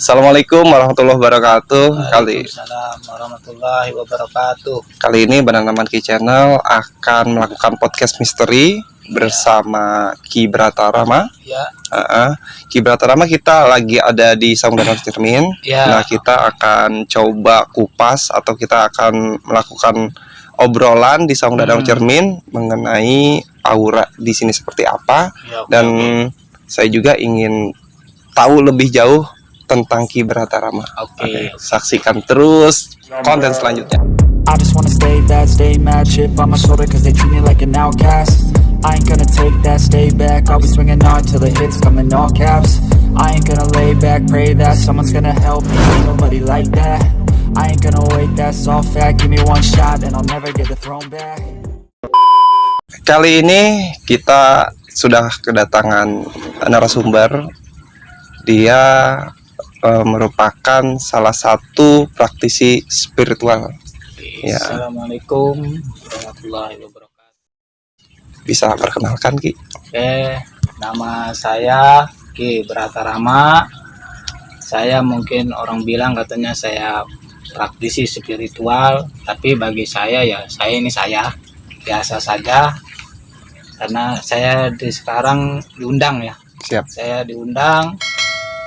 Assalamualaikum warahmatullahi wabarakatuh. Waalaikumsalam warahmatullahi wabarakatuh. Kali ini Banana Monkey Channel akan melakukan podcast misteri bersama Ki Bratarama. Ya. Ki Bratarama, kita lagi ada di Saung Danau Cermin. Ya. Nah, kita akan coba kupas atau kita akan melakukan obrolan di Saung Danau Cermin mengenai aura di sini seperti apa. Ya, dan saya juga ingin tahu lebih jauh tentang Ki Bratarama. Oke. Saksikan terus konten selanjutnya. I just wanna stay bad, stay mad, chip on my shoulder cause they treat me like an outcast. I ain't gonna take that, stay back, I'll be swinging hard till the hits come in all caps. I ain't gonna lay back, pray that someone's gonna help me, ain't nobody like that. I ain't gonna wait, that's all fact, give me one shot and I'll never get the throne back. Kali ini kita sudah kedatangan narasumber. Dia merupakan salah satu praktisi spiritual. Ya. Assalamualaikum warahmatullahi wabarakatuh. Bisa perkenalkan, Ki? Oke, nama saya Ki Bratarama. Saya mungkin orang bilang katanya saya praktisi spiritual, tapi bagi saya ya saya biasa saja. Karena saya sekarang diundang ya. Siap. Saya diundang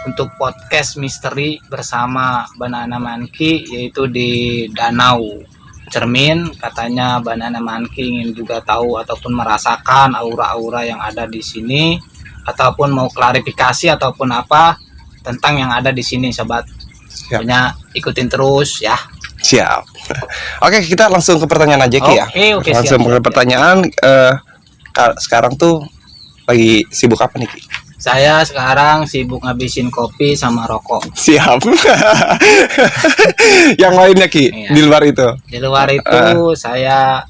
untuk podcast misteri bersama Banana Monkey, yaitu di Danau Cermin. Katanya Banana Monkey ingin juga tahu ataupun merasakan aura-aura yang ada di sini, ataupun mau klarifikasi ataupun apa tentang yang ada di sini, sobat. Pokoknya ikutin terus ya. Siap. Oke, kita langsung ke pertanyaan aja, Ki, ya. Oke, langsung siap, ke pertanyaan. Sekarang tuh lagi sibuk apa nih, Ki? Saya sekarang sibuk ngabisin kopi sama rokok. Siap. Yang lainnya, Ki, Iya. di luar itu? Di luar itu saya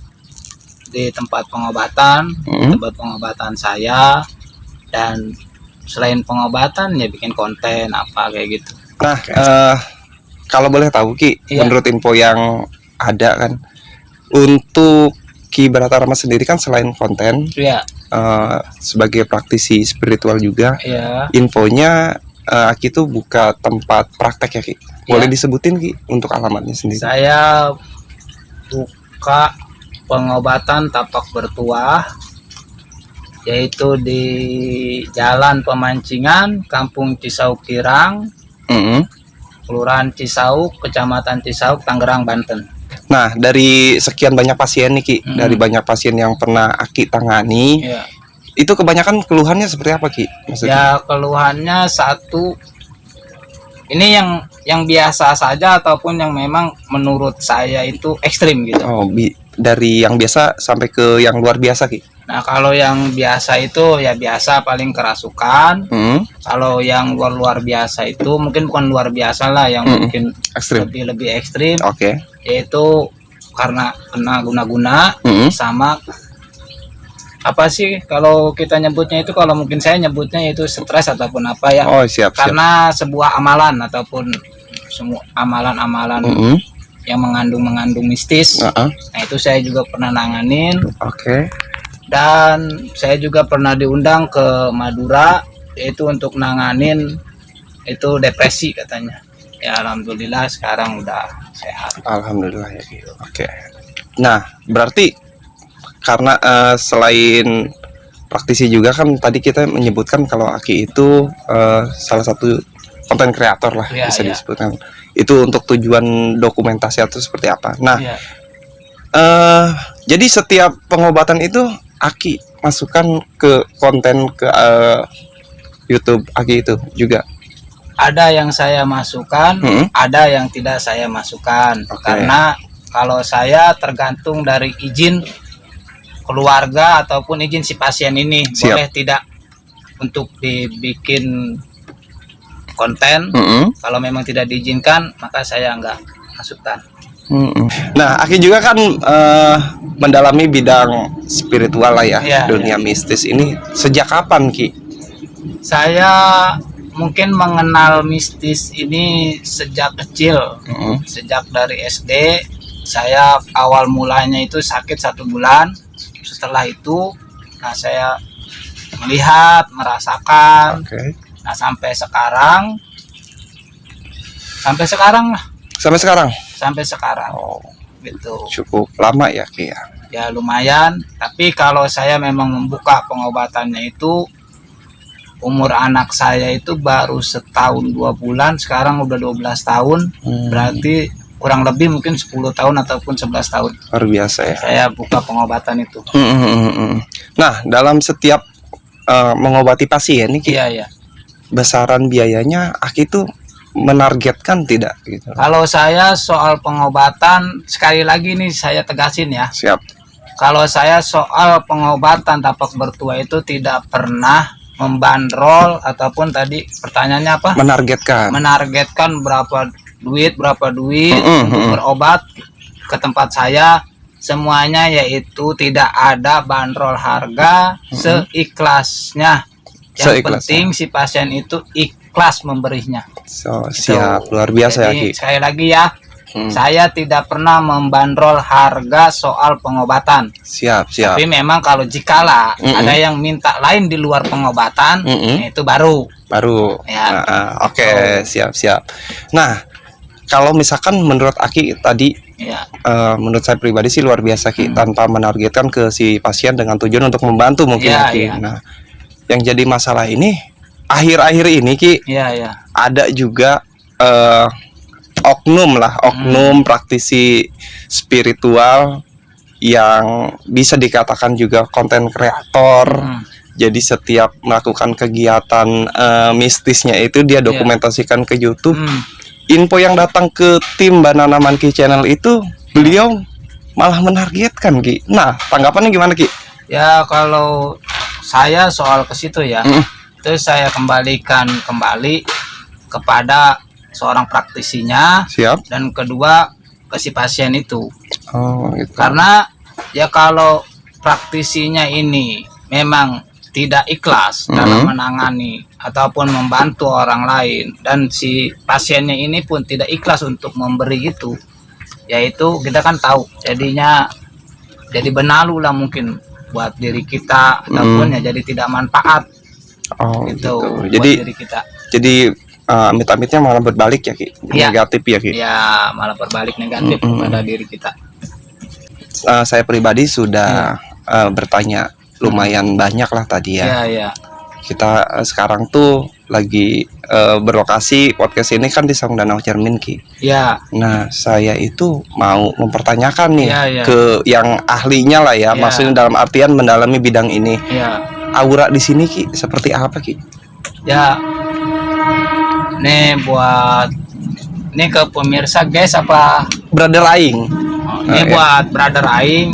di tempat pengobatan, tempat pengobatan saya, dan selain pengobatan ya bikin konten apa kayak gitu. Nah, kalau boleh tahu, Ki, Iya. menurut info yang ada kan, untuk Ki Bratarama sendiri kan selain konten, Iya, sebagai praktisi spiritual juga, iya. infonya Ki tuh buka tempat praktek ya, Ki. Boleh Iya. disebutin, Ki, untuk alamatnya sendiri? Saya buka pengobatan tapak bertuah, yaitu di Jalan Pemancingan, Kampung Cisauk Kirang, Kelurahan Cisauk, Kecamatan Cisauk, Tangerang, Banten. Nah, dari sekian banyak pasien nih, Ki, dari banyak pasien yang pernah Aki tangani, Iya. itu kebanyakan keluhannya seperti apa, Ki? Maksudnya? Ya, keluhannya satu, ini yang biasa saja ataupun yang memang menurut saya itu ekstrim gitu. Oh, dari yang biasa sampai ke yang luar biasa, Ki? Nah, kalau yang biasa itu ya biasa paling kerasukan. Kalau yang luar biasa itu mungkin bukan luar biasa lah, yang mungkin Ekstrim. lebih ekstrim. Oke. Yaitu karena kena guna-guna sama apa sih kalau kita nyebutnya itu, kalau mungkin saya nyebutnya itu stres ataupun apa ya. Oh, siap. Karena sebuah amalan ataupun semua amalan-amalan yang mengandung mistis. Nah, itu saya juga pernah nanganin. Oke. Dan saya juga pernah diundang ke Madura, yaitu untuk nanganin itu depresi katanya. Ya, alhamdulillah sekarang udah sehat. Alhamdulillah ya, Ki. Oke. Nah, berarti karena selain praktisi juga kan tadi kita menyebutkan kalau Aki itu salah satu konten kreator lah, Ya, bisa ya. disebutkan. Itu untuk tujuan dokumentasi atau seperti apa. Nah, Ya. jadi setiap pengobatan itu Aki masukkan ke konten ke YouTube Aki itu juga. Ada yang saya masukkan, ada yang tidak saya masukkan. Oke. Karena kalau saya tergantung dari izin keluarga ataupun izin si pasien ini. Siap. Boleh tidak untuk dibikin konten. Kalau memang tidak diizinkan, maka saya nggak masukkan. Nah, Aki juga kan mendalami bidang spiritual lah ya, Iya, dunia mistis ini sejak kapan, Ki? Saya mungkin mengenal mistis ini sejak kecil, sejak dari SD. Saya awal mulanya itu sakit 1 bulan. Setelah itu, nah saya melihat, merasakan. Oke. Nah sampai sekarang sampai sekarang lah, Sampai sekarang? sampai sekarang. Oh, Gitu. cukup lama ya Ki ya. Ya lumayan, tapi kalau saya memang membuka pengobatannya itu umur anak saya itu baru setahun 2 bulan, sekarang udah 12 tahun, berarti kurang lebih mungkin 10 tahun ataupun 11 tahun Luar biasa ya. saya buka pengobatan itu. Nah, dalam setiap mengobati pasien nih Ki, Iya, iya. besaran biayanya Aki itu menargetkan tidak gitu? Kalau saya soal pengobatan, sekali lagi nih saya tegasin ya. Siap. Kalau saya soal pengobatan tapak bertua itu tidak pernah membandrol ataupun tadi pertanyaannya apa? Menargetkan berapa duit untuk berobat ke tempat saya. Semuanya yaitu tidak ada bandrol harga, seikhlasnya. Yang penting si pasien itu ikhlas memberinya. Siap, luar biasa ya Jadi, Ki. sekali lagi ya, saya tidak pernah membandrol harga soal pengobatan. Siap. Tapi memang kalau jikala ada yang minta lain di luar pengobatan, itu baru. Ya. Oke, siap. Nah, kalau misalkan menurut Aki tadi, Ya. menurut saya pribadi sih luar biasa Ki, tanpa menargetkan ke si pasien dengan tujuan untuk membantu mungkin Ya, Ki. ya. Nah, yang jadi masalah ini akhir-akhir ini Ki, Iya. ada juga oknum praktisi spiritual yang bisa dikatakan juga konten kreator. Jadi setiap melakukan kegiatan mistisnya itu dia dokumentasikan ke YouTube. Info yang datang ke tim Banana Monkey Channel itu beliau malah menargetkan Ki. Nah, tanggapannya gimana Ki? Ya kalau saya soal ke situ ya, itu saya kembalikan kembali kepada seorang praktisinya. Siap. Dan kedua ke si pasien itu. Oh, gitu. Karena ya kalau praktisinya ini memang tidak ikhlas dalam menangani ataupun membantu orang lain, dan si pasiennya ini pun tidak ikhlas untuk memberi itu, yaitu kita kan tahu jadinya jadi benalu lah mungkin buat diri kita ataupun ya jadi tidak manfaat. Oh, gitu. Buat Jadi diri kita. Jadi amit-amitnya malah berbalik ya Ki. Ya. Negatif ya Ki. Ya malah berbalik negatif kepada diri kita. Saya pribadi sudah bertanya lumayan banyak lah tadi ya. Iya. Kita sekarang tuh lagi berlokasi podcast ini kan di Saung Danau Cermin Ki. Iya. Nah, saya itu mau mempertanyakan nih Iya. ke yang ahlinya lah ya, Iya. maksudnya dalam artian mendalami bidang ini. Iya. Aura di sini Ki seperti apa Ki? Ya. Nih buat ke pemirsa guys apa? Brother Aing. Ini buat brother Aing.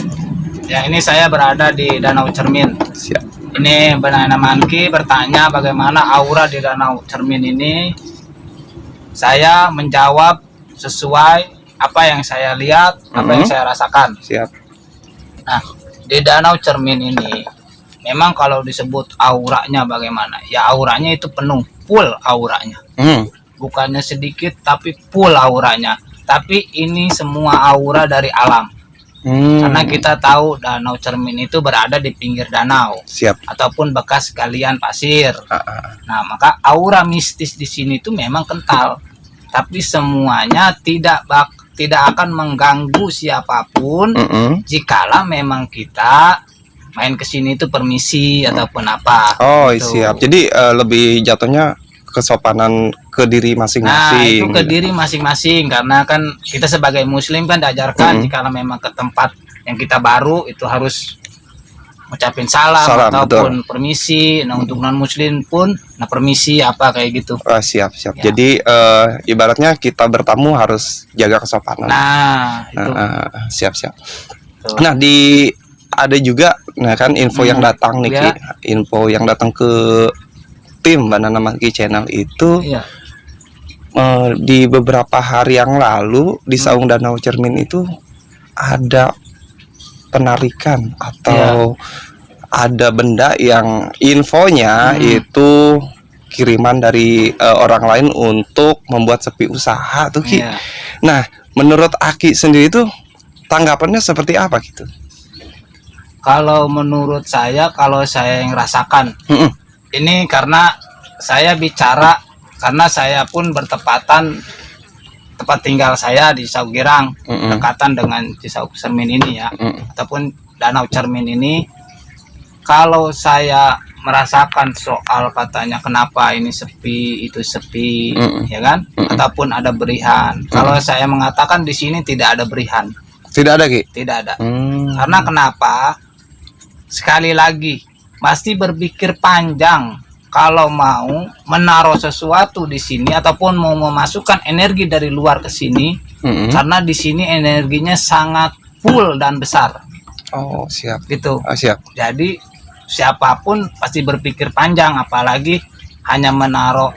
Ya ini saya berada di Danau Cermin. Siap. Ini Banana Monkey bertanya bagaimana aura di Danau Cermin ini. Saya menjawab sesuai apa yang saya lihat, apa yang saya rasakan. Siap. Nah, di Danau Cermin ini memang kalau disebut auranya bagaimana? Ya auranya itu penuh, full auranya. Bukannya sedikit tapi full auranya. Tapi ini semua aura dari alam. Karena kita tahu Danau Cermin itu berada di pinggir danau. Siap. Ataupun bekas galian pasir. Nah, maka aura mistis di sini itu memang kental. Tapi semuanya tidak akan mengganggu siapapun jikalau memang kita main ke sini itu permisi ataupun apa. Oh, gitu. siap. Jadi lebih jatuhnya kesopanan ke diri Nah, masing-masing. itu ke diri masing-masing, karena kan kita sebagai muslim kan diajarkan jika memang ke tempat yang kita baru itu harus ngucapin salam ataupun permisi. Nah, untuk non muslim pun permisi apa kayak gitu. Siap. Ya. Jadi ibaratnya kita bertamu harus jaga kesopanan. Nah, itu. Siap. Tuh. Nah, ada juga kan info yang datang nih Ki. Info yang datang ke tim Banana Monkey Channel itu Iya. Di beberapa hari yang lalu di Saung Danau Cermin itu ada penarikan atau ada benda yang infonya itu kiriman dari orang lain untuk membuat sepi usaha tuh Ki. Iya. Nah, menurut Aki sendiri itu tanggapannya seperti apa gitu? Kalau menurut saya, kalau saya yang rasakan ini karena saya bicara, karena saya pun bertepatan tempat tinggal saya di Saugirang, Mm-mm. dekatan dengan Cisauk Cermin ini ya, Mm. ataupun Danau Cermin ini. Kalau saya merasakan soal katanya kenapa ini sepi, itu sepi, Mm-mm. ya kan? Mm-mm. Ataupun ada berihan. Kalau saya mengatakan di sini tidak ada berihan, Tidak ada Ki? tidak ada. Hmm. Karena kenapa? Sekali lagi, pasti berpikir panjang kalau mau menaruh sesuatu di sini ataupun mau memasukkan energi dari luar ke sini, Mm-mm. karena di sini energinya sangat full dan besar, Oh siap. gitu. Siap. Jadi siapapun pasti berpikir panjang, apalagi hanya menaruh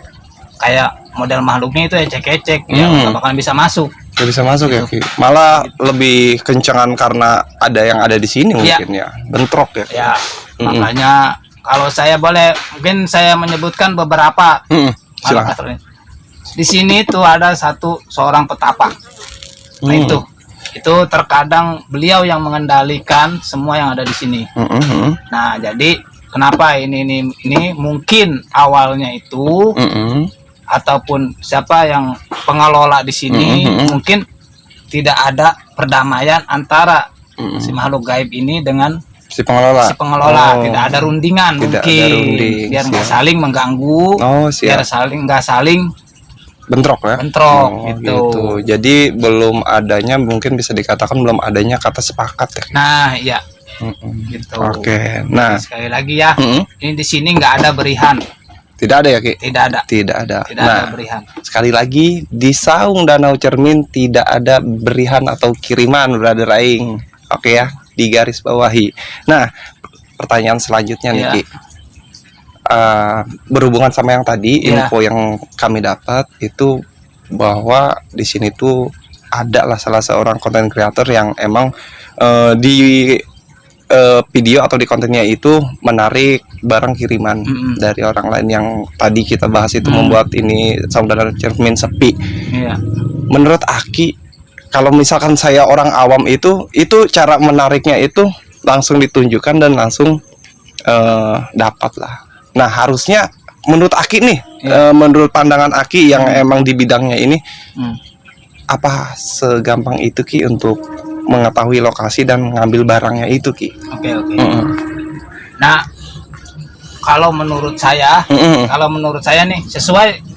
kayak model makhluknya itu ecek-ecek, ya nggak bakalan bisa masuk. Gak bisa masuk ya Ki? Malah lebih kencengan karena ada yang ada di sini Iya. mungkin ya. Bentrok ya Ki? Ya, Mm-mm. makanya kalau saya boleh, mungkin saya menyebutkan beberapa Mm-mm. makhluk Silakan. astral ini. Di sini tuh ada seorang petapa. Nah Hmm. itu terkadang beliau yang mengendalikan semua yang ada di sini. Mm-mm. Nah jadi kenapa ini mungkin awalnya itu Mm-mm. ataupun siapa yang pengelola di sini mungkin tidak ada perdamaian antara Mm-mm. si makhluk gaib ini dengan Si pengelola. si pengelola. Oh. Tidak ada rundingan Tidak mungkin, ada runding, biar nggak siap. saling mengganggu, Oh biar siap. nggak saling Bentrok ya? bentrok, Oh, gitu. Jadi belum adanya, mungkin bisa dikatakan belum adanya kata sepakat ya. Nah iya Mm-mm. gitu. Oke. Nah, Sekali lagi ya, mm-mm. ini di sini nggak ada berihan, tidak ada ya Ki? tidak ada, Tidak ada. tidak Nah, ada berihan. sekali lagi di Saung Danau Cermin tidak ada berihan atau kiriman, brother aing. Oke ya, digaris bawahi. Nah, pertanyaan selanjutnya nih Iya. Ki. Berhubungan sama yang tadi, Iya. info yang kami dapat itu bahwa di sini tuh ada lah salah seorang konten kreator yang emang di video atau di kontennya itu menarik barang kiriman Mm-mm. dari orang lain yang tadi kita bahas itu membuat ini Saung Danau Cermin sepi. Iya. Menurut Aki, kalau misalkan saya orang awam itu cara menariknya itu langsung ditunjukkan dan langsung dapat lah. Nah harusnya menurut Aki nih, menurut pandangan Aki yang emang di bidangnya ini, Hmm. apa segampang itu Ki untuk mengetahui lokasi dan mengambil barangnya itu Ki? Oke. Mm-mm. Nah kalau menurut saya, Mm-mm. nih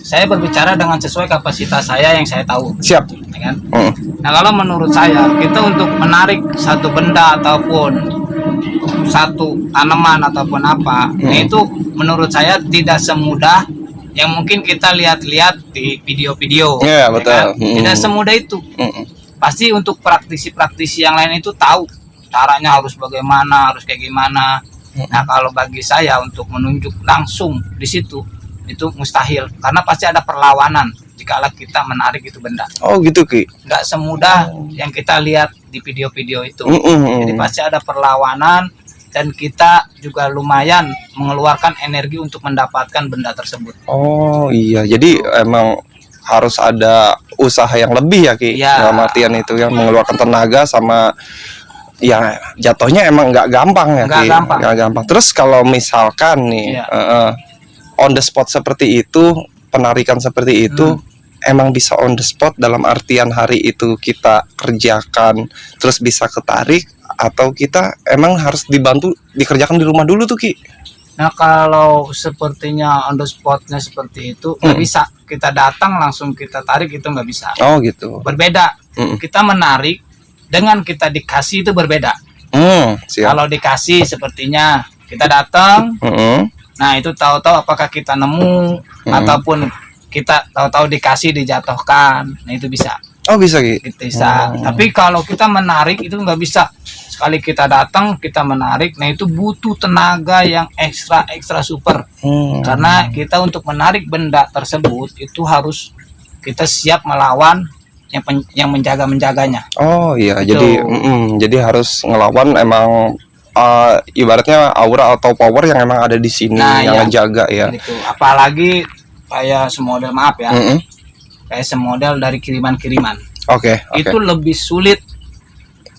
saya berbicara dengan sesuai kapasitas saya yang saya tahu, Siap. ya kan? Mm. Nah kalau menurut saya, kita untuk menarik satu benda ataupun satu tanaman ataupun apa, nah itu menurut saya tidak semudah yang mungkin kita lihat-lihat di video-video. Iya, ya betul. kan? Tidak semudah itu. Mm-mm. Pasti untuk praktisi-praktisi yang lain itu tahu caranya harus bagaimana, harus kayak gimana. Nah kalau bagi saya untuk menunjuk langsung di situ itu mustahil, karena pasti ada perlawanan jikalau kita menarik itu benda. Oh gitu Ki. Nggak semudah yang kita lihat di video-video itu. Mm-mm. Jadi pasti ada perlawanan dan kita juga lumayan mengeluarkan energi untuk mendapatkan benda tersebut. Oh iya, jadi emang harus ada usaha yang lebih ya Ki. Iya. Dalam artian itu yang mengeluarkan tenaga sama ya jatuhnya emang nggak gampang ya Nggak Ki. gampang. Nggak gampang. Terus kalau misalkan nih Iya. on the spot seperti itu, penarikan seperti itu emang bisa on the spot dalam artian hari itu kita kerjakan terus bisa ketarik, atau kita emang harus dikerjakan di rumah dulu tuh Ki? Nah kalau sepertinya on the spotnya seperti itu nggak bisa, kita datang langsung kita tarik itu nggak bisa. Oh gitu. Berbeda. Mm. Kita menarik dengan kita dikasih itu berbeda. Siap. Kalau dikasih sepertinya kita datang, nah itu tahu-tahu apakah kita nemu ataupun kita tahu-tahu dikasih dijatuhkan, nah itu bisa. Oh bisa Ki. Gitu bisa. Tapi kalau kita menarik itu nggak bisa. Sekali kita datang kita menarik, nah itu butuh tenaga yang ekstra super. Karena kita untuk menarik benda tersebut itu harus kita siap melawan yang menjaganya. Oh iya, Gitu. jadi harus ngelawan emang ibaratnya aura atau power yang emang ada di sini Nah, yang iya. ngejaga ya. Gitu. Apalagi kayak semodel, maaf ya, Mm-mm. kayak semodel dari kiriman-kiriman. Oke. Itu lebih sulit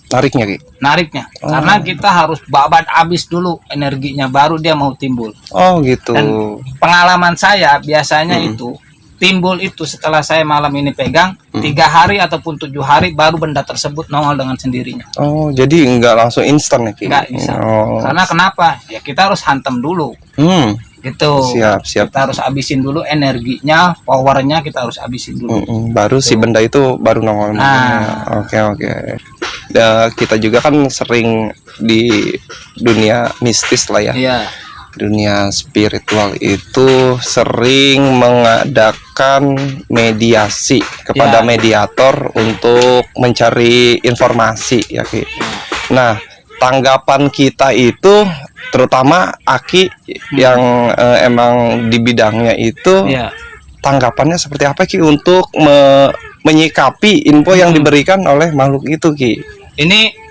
Nariknya Ki. nariknya, karena kita harus babat habis dulu energinya baru dia mau timbul. Oh gitu. Dan pengalaman saya biasanya itu timbul itu setelah saya malam ini pegang 3 hari ataupun 7 hari baru benda tersebut nongol dengan sendirinya. Oh, jadi nggak langsung instan ya, Ki? Nggak bisa. Oh. Karena kenapa? Ya kita harus hantam dulu. Gitu. Siap. Kita harus habisin dulu energinya, powernya kita harus habisin dulu. Baru si benda itu baru nongol. Nah. Oke. Kita juga kan sering di dunia mistis lah ya. Iya. Dunia spiritual itu sering mengadakan mediasi kepada Ya. mediator untuk mencari informasi ya, Ki. Nah, tanggapan kita itu terutama Aki yang emang di bidangnya itu, Iya. tanggapannya seperti apa, Ki, untuk menyikapi info yang diberikan oleh makhluk itu, Ki? Ini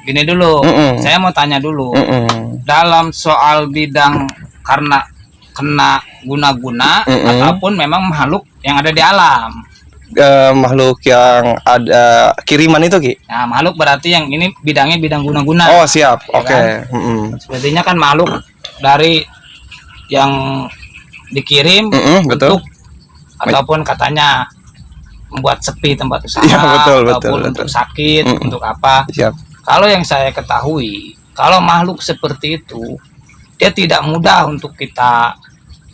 gini dulu, saya mau tanya dulu. Dalam soal bidang karena kena guna-guna ataupun memang makhluk yang ada di alam. Makhluk yang ada kiriman itu, Ki? Nah, makhluk berarti yang ini bidangnya bidang guna-guna. Oh, siap. Ya Oke. kan? Sepertinya kan makhluk dari yang dikirim betul. untuk ataupun katanya membuat sepi tempat usaha, Iya, betul, ataupun untuk sakit, untuk apa. Siap. Kalau yang saya ketahui, kalau makhluk seperti itu, dia tidak mudah untuk kita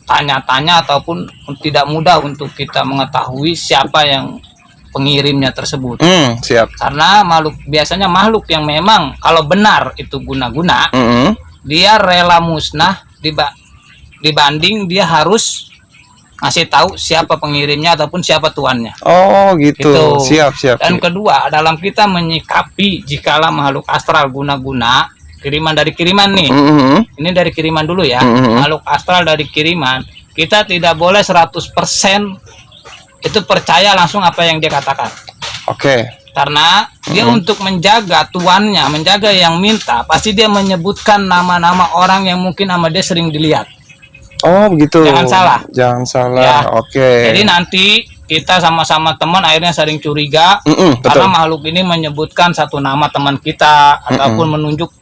tanya-tanya ataupun tidak mudah untuk kita mengetahui siapa yang pengirimnya tersebut. Siap. Karena biasanya makhluk yang memang kalau benar itu guna-guna, dia rela musnah dibanding dia harus ngasih tahu siapa pengirimnya ataupun siapa tuannya. Oh, gitu. Gitu. Siap. Dan kedua, dalam kita menyikapi jikalau makhluk astral guna-guna, kiriman dari kiriman nih. Ini dari kiriman dulu ya. Makhluk astral dari kiriman, kita tidak boleh 100% itu percaya langsung apa yang dia katakan. Oke. Karena dia untuk menjaga tuannya, menjaga yang minta, pasti dia menyebutkan nama-nama orang yang mungkin sama dia sering dilihat. Oh, begitu. Jangan salah. Jangan salah. Ya. Oke. Jadi nanti kita sama-sama teman akhirnya saling curiga karena betul. makhluk ini menyebutkan satu nama teman kita ataupun menunjuk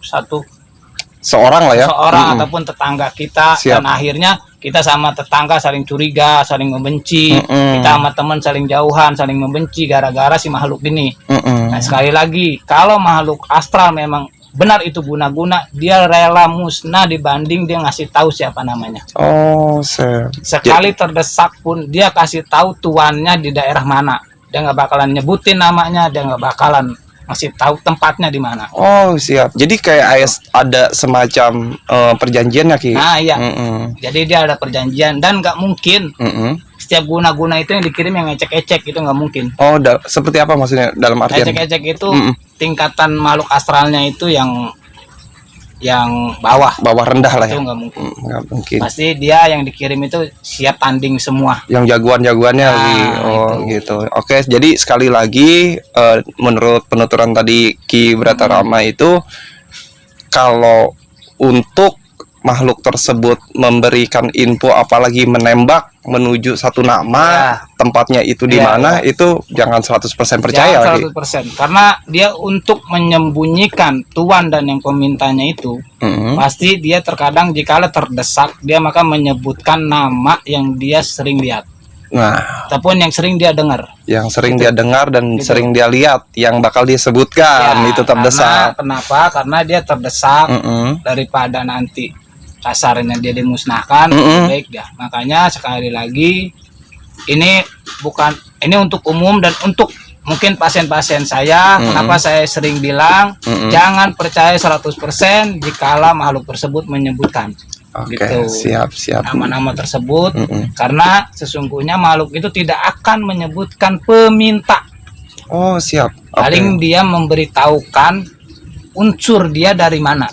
Seorang lah ya. seorang ataupun tetangga kita. Siap. Dan akhirnya kita sama tetangga saling curiga, saling membenci, kita sama teman saling jauhan, saling membenci gara-gara si makhluk ini. Nah, sekali lagi, kalau makhluk astral memang benar itu guna-guna, dia rela musnah dibanding dia ngasih tahu siapa namanya. Oh, Sekali terdesak pun dia kasih tahu tuannya di daerah mana. Dia nggak bakalan nyebutin namanya, dia nggak bakalan ngasih tahu tempatnya di mana. Oh, siap. Jadi kayak ada semacam perjanjian ya, Ki? Nah, iya. Jadi dia ada perjanjian dan nggak mungkin setiap guna-guna itu yang dikirim yang ecek-ecek, itu nggak mungkin. Oh, seperti apa maksudnya dalam artian? Ecek-ecek itu tingkatan makhluk astralnya itu yang bawah rendah lah itu ya. nggak mungkin. Nggak mungkin. Pasti dia yang dikirim itu siap tanding semua. Yang jagoannya Nah, lagi. Oh, gitu. Oke, jadi sekali lagi menurut penuturan tadi Ki Bratarama itu, kalau untuk makhluk tersebut memberikan info apalagi menembak menuju satu nama, tempatnya itu di mana, itu jangan 100% percaya. Jangan 100%. Karena dia untuk menyembunyikan tuan dan yang pemintanya itu, pasti dia terkadang jikalau terdesak, dia maka menyebutkan nama yang dia sering lihat. Nah, Ataupun yang sering dia dengar. yang sering dia dengar dan sering dia lihat, yang bakal dia sebutkan itu terdesak. Kenapa? Karena dia terdesak daripada nanti kasarnya dia dimusnahkan, baik ya. Makanya sekali lagi ini untuk umum dan untuk mungkin pasien-pasien saya. Kenapa saya sering bilang jangan percaya 100% jikalau makhluk tersebut menyebutkan. Oke, Gitu. siap. Nama-nama tersebut karena sesungguhnya makhluk itu tidak akan menyebutkan peminta. Oh, siap. Paling dia memberitahukan unsur dia dari mana.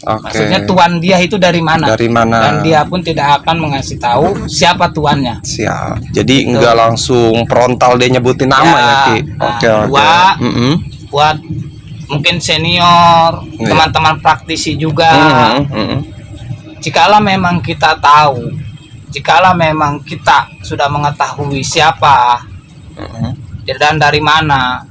Maksudnya tuan dia itu dari mana. Dan dia pun tidak akan mengasih tahu siapa tuannya. Siap. Jadi enggak langsung frontal dia nyebutin nama ya, Ki. Oke. Buat mungkin senior, teman-teman praktisi juga. Jikalau memang kita tahu, jikalau memang kita sudah mengetahui siapa dan dari mana,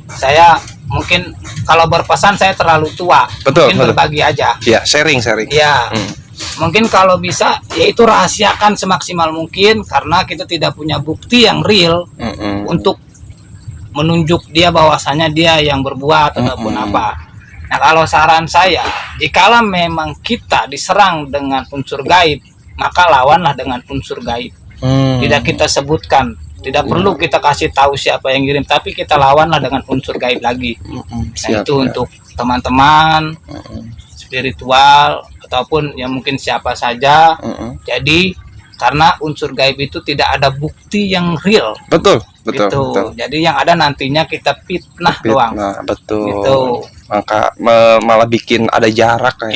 saya mungkin kalau berpesan saya terlalu tua, mungkin berbagi aja. Ya, sharing. Ya, mungkin kalau bisa yaitu rahasiakan semaksimal mungkin karena kita tidak punya bukti yang real untuk menunjuk dia bahwasanya dia yang berbuat ataupun apa. Nah, kalau saran saya, jikalau memang kita diserang dengan unsur gaib, maka lawanlah dengan unsur gaib. Tidak kita sebutkan, tidak perlu kita kasih tahu siapa yang ngirim, tapi kita lawanlah dengan unsur gaib lagi. Nah, itu untuk teman-teman spiritual ataupun yang mungkin siapa saja. Jadi karena unsur gaib itu tidak ada bukti yang real. Betul. Betul. Jadi yang ada nantinya kita fitnah doang. Betul. Gitu. Maka malah bikin ada jarak kayak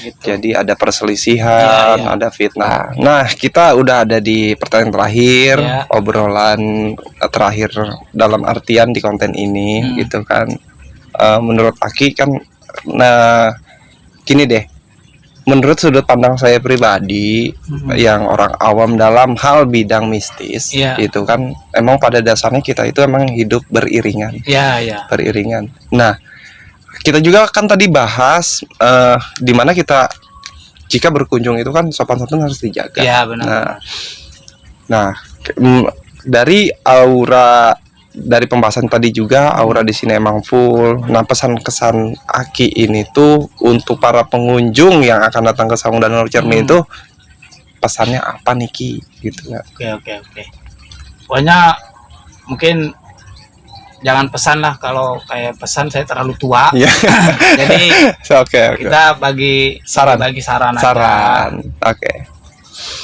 gitu. Jadi ada perselisihan, ada fitnah. Nah, kita udah ada di pertanyaan terakhir, obrolan terakhir dalam artian di konten ini gitu kan. Menurut Aki kan, nah gini deh. Menurut sudut pandang saya pribadi, yang orang awam dalam hal bidang mistis, itu kan emang pada dasarnya kita itu emang hidup beriringan. Beriringan. Nah, kita juga kan tadi bahas di mana kita jika berkunjung itu kan sopan santun harus dijaga. Iya, benar. Nah, dari aura dari pembahasan tadi juga aura di sini emang full. Nah, pesan kesan Aki ini tuh untuk para pengunjung yang akan datang ke Saung Danau Cermin itu pesannya apa nih Ki? Gitu ya. Oke. Pokoknya mungkin jangan pesan lah, kalau kayak pesan saya terlalu tua. Jadi kita bagi saran aja.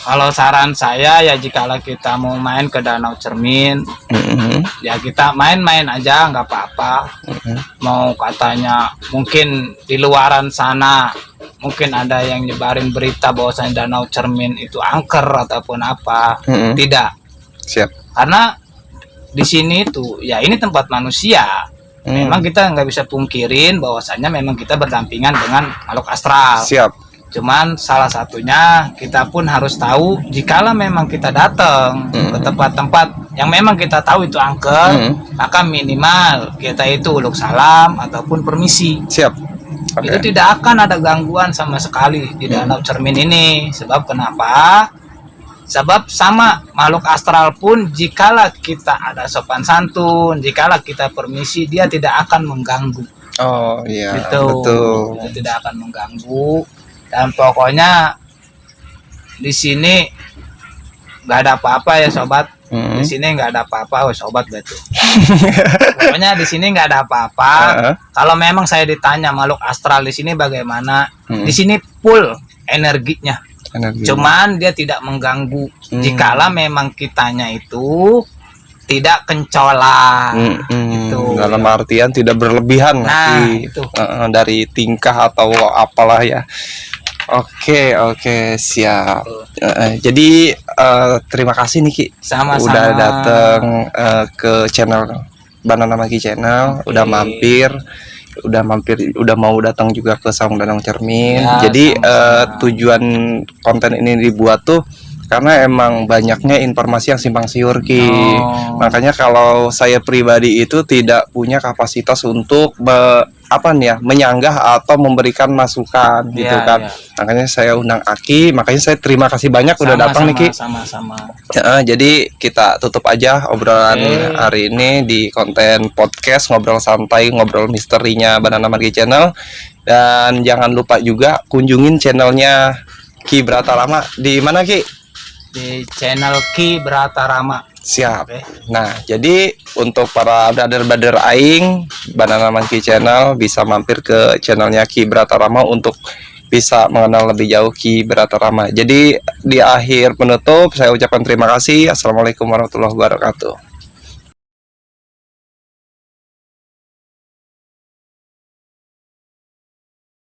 Kalau saran saya ya jikalau kita mau main ke Danau Cermin, ya kita main-main aja nggak apa-apa. Mau katanya mungkin di luaran sana mungkin ada yang nyebarin berita bahwasanya Danau Cermin itu angker ataupun apa, tidak. Siap. Karena di sini tuh ya ini tempat manusia. Memang kita nggak bisa pungkirin bahwasanya memang kita berdampingan dengan makhluk astral. Siap. Cuman salah satunya kita pun harus tahu jikalau memang kita datang ke tempat-tempat yang memang kita tahu itu angker, maka minimal kita itu uluk salam ataupun permisi. Siap. Itu tidak akan ada gangguan sama sekali di Danau Cermin ini. Sebab kenapa? Sebab sama makhluk astral pun jikalau kita ada sopan santun, jikalau kita permisi, dia tidak akan mengganggu. Oh iya, betul. Dia tidak akan mengganggu. Dan pokoknya di sini nggak ada apa-apa ya sobat. Di sini nggak ada apa-apa, sobat betul. Pokoknya di sini nggak ada apa-apa. Kalau memang saya ditanya makhluk astral di sini bagaimana, di sini full energinya. Cuman dia tidak mengganggu. Jikalau memang kitanya itu tidak kencolan, gitu. Dalam artian tidak berlebihan dari tingkah atau apalah ya. Oke, siap. Jadi terima kasih nih Ki. Sama-sama. Udah datang ke channel Banana Monkey Channel, udah mampir, udah mau datang juga ke Saung Danau Cermin. Jadi tujuan konten ini dibuat tuh karena emang banyaknya informasi yang simpang siur Ki. Makanya kalau saya pribadi itu tidak punya kapasitas untuk menyanggah atau memberikan masukan gitu kan. Makanya saya undang Aki, makanya saya terima kasih banyak udah datang nih Ki. Sama-sama. Jadi kita tutup aja obrolan hari ini di konten podcast ngobrol santai, ngobrol misterinya Banana Monkey Channel. Dan jangan lupa juga kunjungin channelnya Ki Bratarama. Di mana Ki? Di channel Ki Bratarama. Siap. Nah, jadi untuk para brother-brother aing Banana Monkey Channel bisa mampir ke channelnya Ki Bratarama untuk bisa mengenal lebih jauh Ki Bratarama. Jadi di akhir penutup saya ucapkan terima kasih. Assalamualaikum warahmatullahi wabarakatuh.